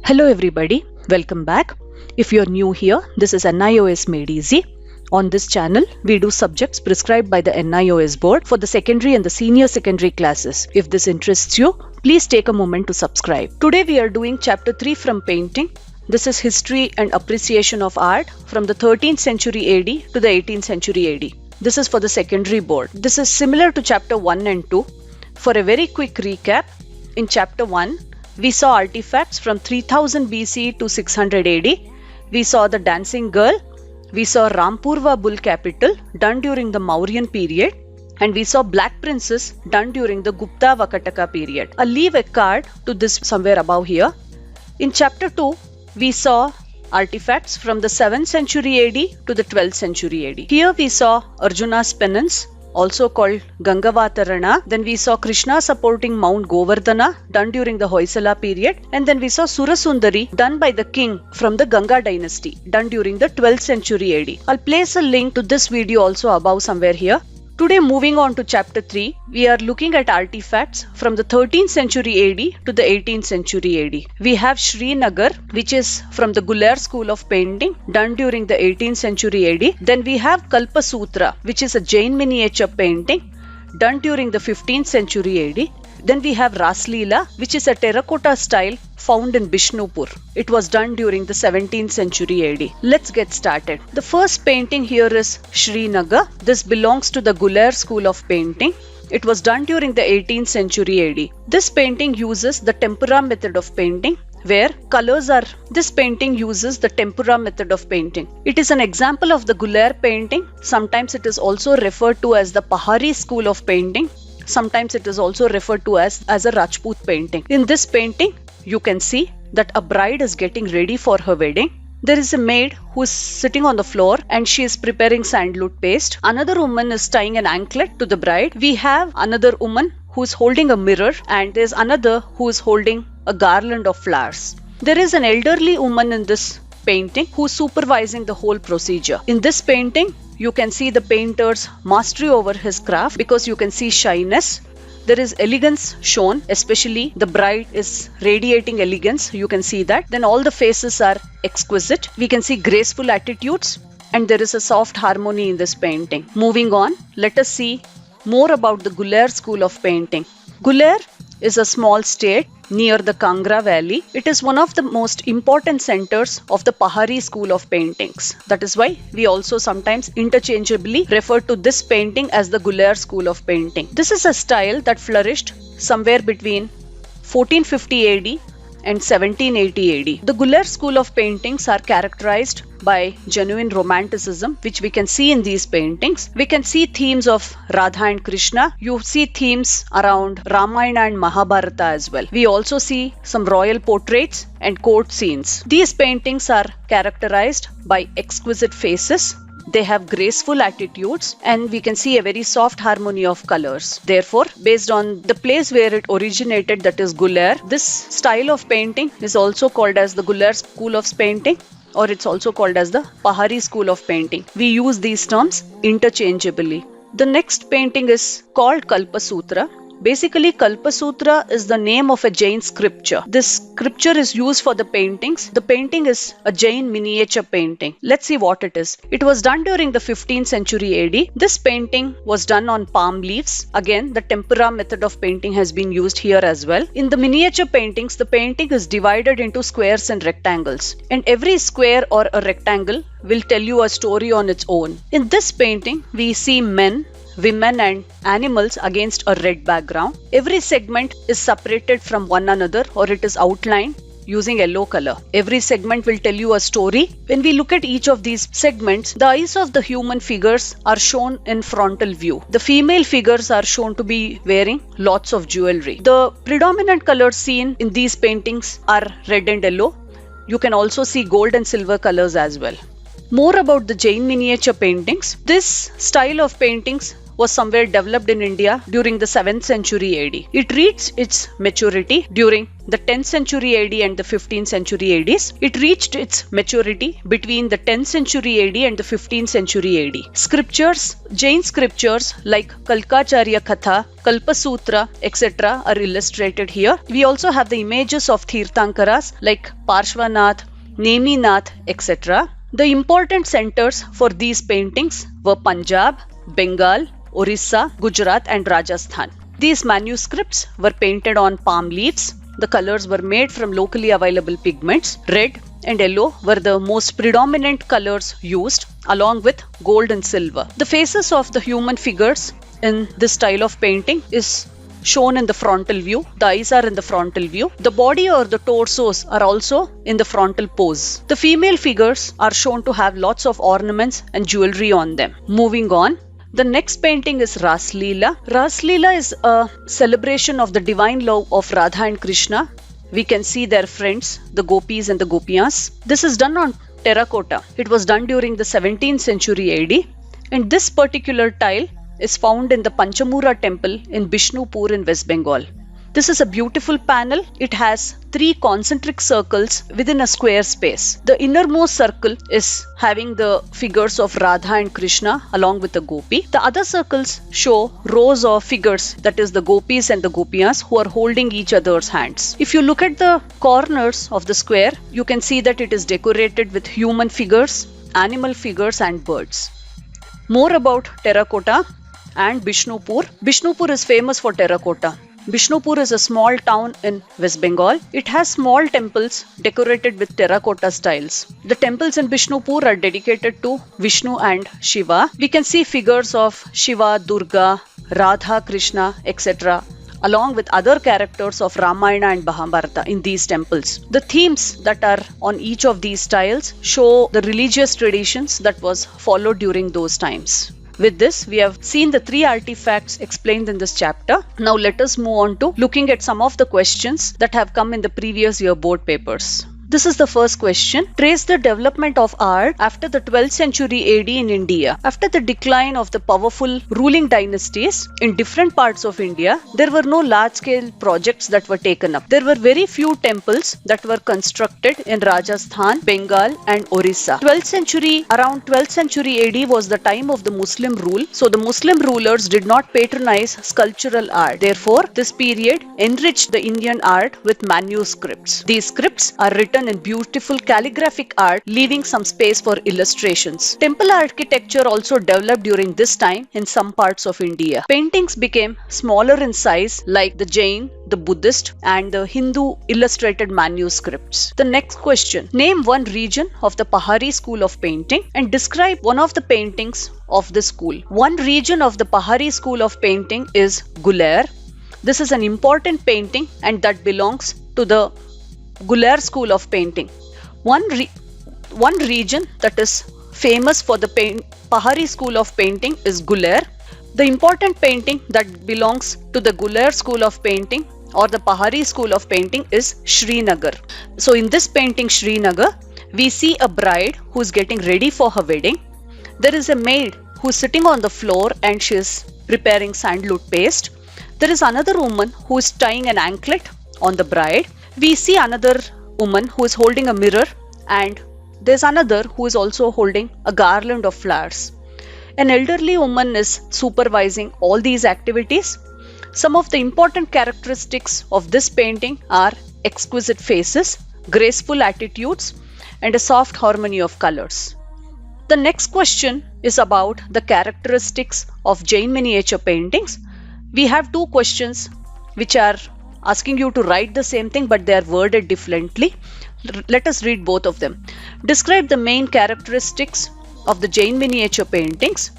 Hello everybody, welcome back. If you're new here, this is NIOS Made Easy. On this channel, we do subjects prescribed by the NIOS board for the secondary and the senior secondary classes. If this interests you, please take a moment to subscribe. Today we are doing chapter 3 from painting. This is history and appreciation of art from the 13th century AD to the 18th century AD. This is for the secondary board. This is similar to chapter 1 and 2. For a very quick recap, in chapter 1, we saw artifacts from 3000 BC to 600 AD. We saw the dancing girl. We saw Rampurva bull capital done during the Mauryan period. And we saw Black Princess done during the Gupta Vakataka period. I'll leave a card to this somewhere above here. In chapter 2, we saw artifacts from the 7th century AD to the 12th century AD. Here we saw Arjuna's penance, also called Gangavatarana. Then we saw Krishna supporting Mount Govardhana done during the Hoysala period. And then we saw Surasundari done by the king from the Ganga dynasty done during the 12th century AD. I'll place a link to this video also above somewhere here. Today, moving on to chapter 3, we are looking at artifacts from the 13th century AD to the 18th century AD. We have Srinagar, which is from the Guler school of painting, done during the 18th century AD. Then we have Kalpasutra, which is a Jain miniature painting, done during the 15th century AD. Then we have Rasleela, which is a terracotta style found in Bishnupur. It was done during the 17th century AD. Let's get started. The first painting here is Srinagar. This belongs to the Guler school of painting. It was done during the 18th century AD. This painting uses the tempera method of painting, where colors are. This painting uses the tempera method of painting. It is an example of the Guler painting. Sometimes it is also referred to as the Pahari school of painting. Sometimes it is also referred to as a Rajput painting. In this painting, you can see that a bride is getting ready for her wedding. There is a maid who is sitting on the floor and she is preparing sandalwood paste. Another woman is tying an anklet to the bride. We have another woman who is holding a mirror, and there is another who is holding a garland of flowers. There is an elderly woman in this painting who is supervising the whole procedure. In this painting, you can see the painter's mastery over his craft because you can see shyness. There is elegance shown, especially the bride is radiating elegance. You can see that. Then all the faces are exquisite. We can see graceful attitudes, and there is a soft harmony in this painting. Moving on, let us see more about the Guler school of painting. Guler is a small state near the Kangra Valley. It is one of the most important centers of the Pahari school of paintings. That is why we also sometimes interchangeably refer to this painting as the Guler school of painting. This is a style that flourished somewhere between 1450 AD and 1780 AD. The Guler school of paintings are characterized by genuine romanticism, which we can see in these paintings. We can see themes of Radha and Krishna. You see themes around Ramayana and Mahabharata as well. We also see some royal portraits and court scenes. These paintings are characterized by exquisite faces. They have graceful attitudes, and we can see a very soft harmony of colors. Therefore, based on the place where it originated, that is Guler, this style of painting is also called as the Guler school of painting, or it's also called as the Pahari school of painting. We use these terms interchangeably. The next painting is called Kalpasutra. Basically, Kalpasutra is the name of a Jain scripture. This scripture is used for the paintings. The painting is a Jain miniature painting. Let's see what it is. It was done during the 15th century AD. This painting was done on palm leaves. Again, the tempera method of painting has been used here as well. In the miniature paintings, the painting is divided into squares and rectangles. And every square or a rectangle will tell you a story on its own. In this painting, we see men, women and animals against a red background. Every segment is separated from one another, or it is outlined using yellow color. Every segment will tell you a story. When we look at each of these segments, the eyes of the human figures are shown in frontal view. The female figures are shown to be wearing lots of jewelry. The predominant colors seen in these paintings are red and yellow. You can also see gold and silver colors as well. More about the Jain miniature paintings. This style of paintings was somewhere developed in India during the 7th century AD. It reached its maturity during the 10th century AD and the 15th century ADs. It reached its maturity between the 10th century AD and the 15th century AD. Scriptures, Jain scriptures like Kalkacharya Katha, Kalpasutra, etc. are illustrated here. We also have the images of Tirthankaras like Parshvanath, Neminath, etc. The important centers for these paintings were Punjab, Bengal, Orissa, Gujarat and Rajasthan. These manuscripts were painted on palm leaves. The colors were made from locally available pigments. Red and yellow were the most predominant colors used, along with gold and silver. The faces of the human figures in this style of painting is shown in the frontal view. The eyes are in the frontal view. The body or the torsos are also in the frontal pose. The female figures are shown to have lots of ornaments and jewelry on them. Moving on. The next painting is Rasleela. Rasleela is a celebration of the divine love of Radha and Krishna. We can see their friends, the gopis and the gopiyas. This is done on terracotta. It was done during the 17th century AD. And this particular tile is found in the Panchamura temple in Bishnupur in West Bengal. This is a beautiful panel. It has 3 concentric circles within a square space. The innermost circle is having the figures of Radha and Krishna along with the gopi. The other circles show rows of figures, that is the gopis and the gopiyas, who are holding each other's hands. If you look at the corners of the square, you can see that it is decorated with human figures, animal figures and birds. More about terracotta and Bishnupur. Bishnupur is famous for terracotta. Bishnupur is a small town in West Bengal. It has small temples decorated with terracotta styles. The temples in Bishnupur are dedicated to Vishnu and Shiva. We can see figures of Shiva, Durga, Radha, Krishna, etc. along with other characters of Ramayana and Mahabharata in these temples. The themes that are on each of these tiles show the religious traditions that was followed during those times. With this, we have seen the 3 artifacts explained in this chapter. Now let us move on to looking at some of the questions that have come in the previous year board papers. This is the first question. Trace the development of art after the 12th century AD in India. After the decline of the powerful ruling dynasties in different parts of India, there were no large-scale projects that were taken up. There were very few temples that were constructed in Rajasthan, Bengal and Orissa. Around 12th century AD was the time of the Muslim rule. So the Muslim rulers did not patronize sculptural art. Therefore, this period enriched the Indian art with manuscripts. These scripts are written in beautiful calligraphic art, leaving some space for illustrations. Temple architecture also developed during this time in some parts of India. Paintings became smaller in size, like the Jain, the Buddhist and the Hindu illustrated manuscripts. The next question. Name one region of the Pahari school of painting and describe one of the paintings of the school. One region of the Pahari school of painting is Guler. This is an important painting and that belongs to the Guler school of painting. One region that is famous for the Pahari school of painting is Guler. The important painting that belongs to the Guler school of painting or the Pahari school of painting is Srinagar. So in this painting Srinagar, we see a bride who is getting ready for her wedding. There is a maid who is sitting on the floor and she is preparing sandalwood paste. There is another woman who is tying an anklet on the bride. We see another woman who is holding a mirror and there's another who is also holding a garland of flowers. An elderly woman is supervising all these activities. Some of the important characteristics of this painting are exquisite faces, graceful attitudes, and a soft harmony of colors. The next question is about the characteristics of Jain miniature paintings. We have 2 questions which are asking you to write the same thing but they are worded differently. Let us read both of them. Describe the main characteristics of the Jain miniature paintings.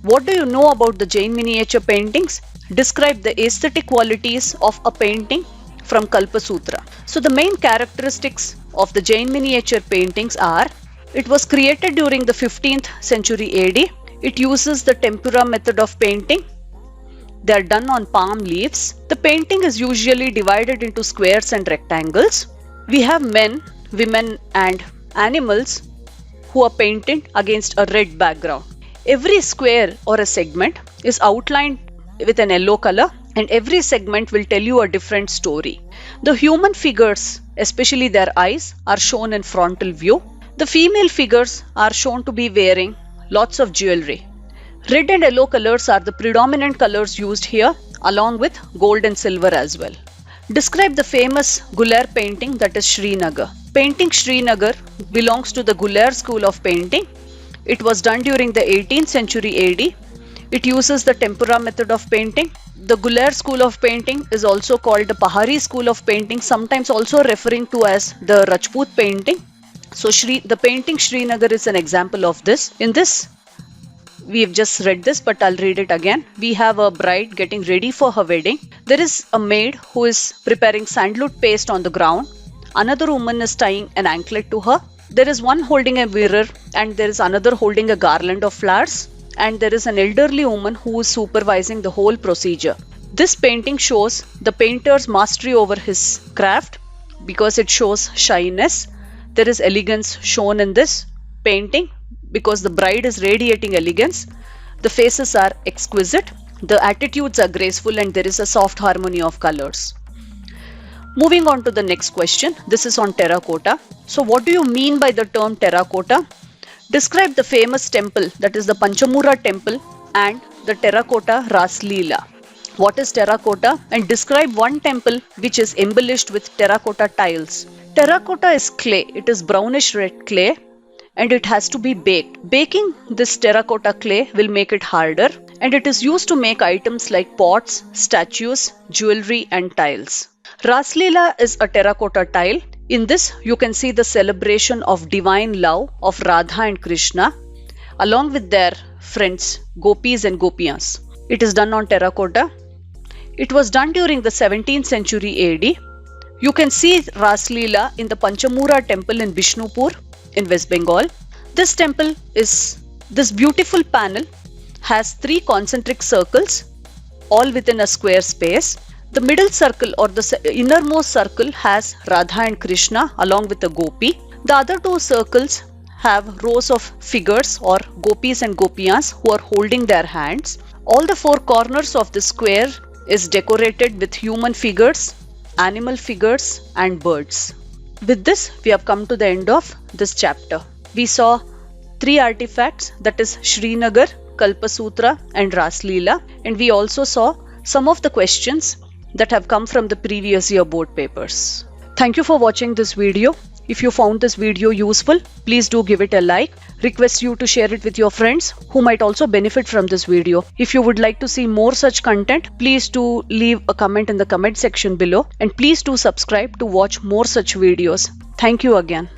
What do you know about the Jain miniature paintings? Describe the aesthetic qualities of a painting from Kalpasutra. So the main characteristics of the Jain miniature paintings are: it was created during the 15th century AD. It uses the tempera method of painting. They are done on palm leaves. The painting is usually divided into squares and rectangles. We have men, women and animals who are painted against a red background. Every square or a segment is outlined with an yellow color, and every segment will tell you a different story. The human figures, especially their eyes, are shown in frontal view. The female figures are shown to be wearing lots of jewelry. Red and yellow colors are the predominant colors used here, along with gold and silver as well. Describe the famous Guler painting, that is Srinagar. Painting Srinagar belongs to the Guler school of painting. It was done during the 18th century AD. It uses the tempera method of painting. The Guler school of painting is also called the Pahari school of painting, sometimes also referring to as the Rajput painting. So the painting Srinagar is an example of this. In this, we have just read this, but I'll read it again. We have a bride getting ready for her wedding. There is a maid who is preparing sandalwood paste on the ground. Another woman is tying an anklet to her. There is one holding a mirror and there is another holding a garland of flowers. And there is an elderly woman who is supervising the whole procedure. This painting shows the painter's mastery over his craft because it shows shyness. There is elegance shown in this painting because the bride is radiating elegance. The faces are exquisite. The attitudes are graceful and there is a soft harmony of colors. Moving on to the next question. This is on terracotta. So what do you mean by the term terracotta? Describe the famous temple, that is the Panchamura temple, and the terracotta Rasleela. What is terracotta? And describe one temple which is embellished with terracotta tiles. Terracotta is clay. It is brownish red clay and it has to be baked. Baking this terracotta clay will make it harder and it is used to make items like pots, statues, jewelry and tiles. Rasleela is a terracotta tile. In this, you can see the celebration of divine love of Radha and Krishna along with their friends, gopis and gopiyas. It is done on terracotta. It was done during the 17th century AD. You can see Rasleela in the Panchamura temple in Bishnupur in West Bengal. This temple is, this beautiful panel has 3 concentric circles all within a square space. The middle circle or the innermost circle has Radha and Krishna along with a gopi. The other 2 circles have rows of figures or gopis and gopiyas who are holding their hands. All the 4 corners of the square is decorated with human figures, animal figures and birds. With this, we have come to the end of this chapter. We saw 3 artifacts, that is Srinagar, Kalpasutra and Rasleela, and we also saw some of the questions that have come from the previous year board papers. Thank you for watching this video. If you found this video useful, please do give it a like. Request you to share it with your friends who might also benefit from this video. If you would like to see more such content, please do leave a comment in the comment section below and please do subscribe to watch more such videos. Thank you again.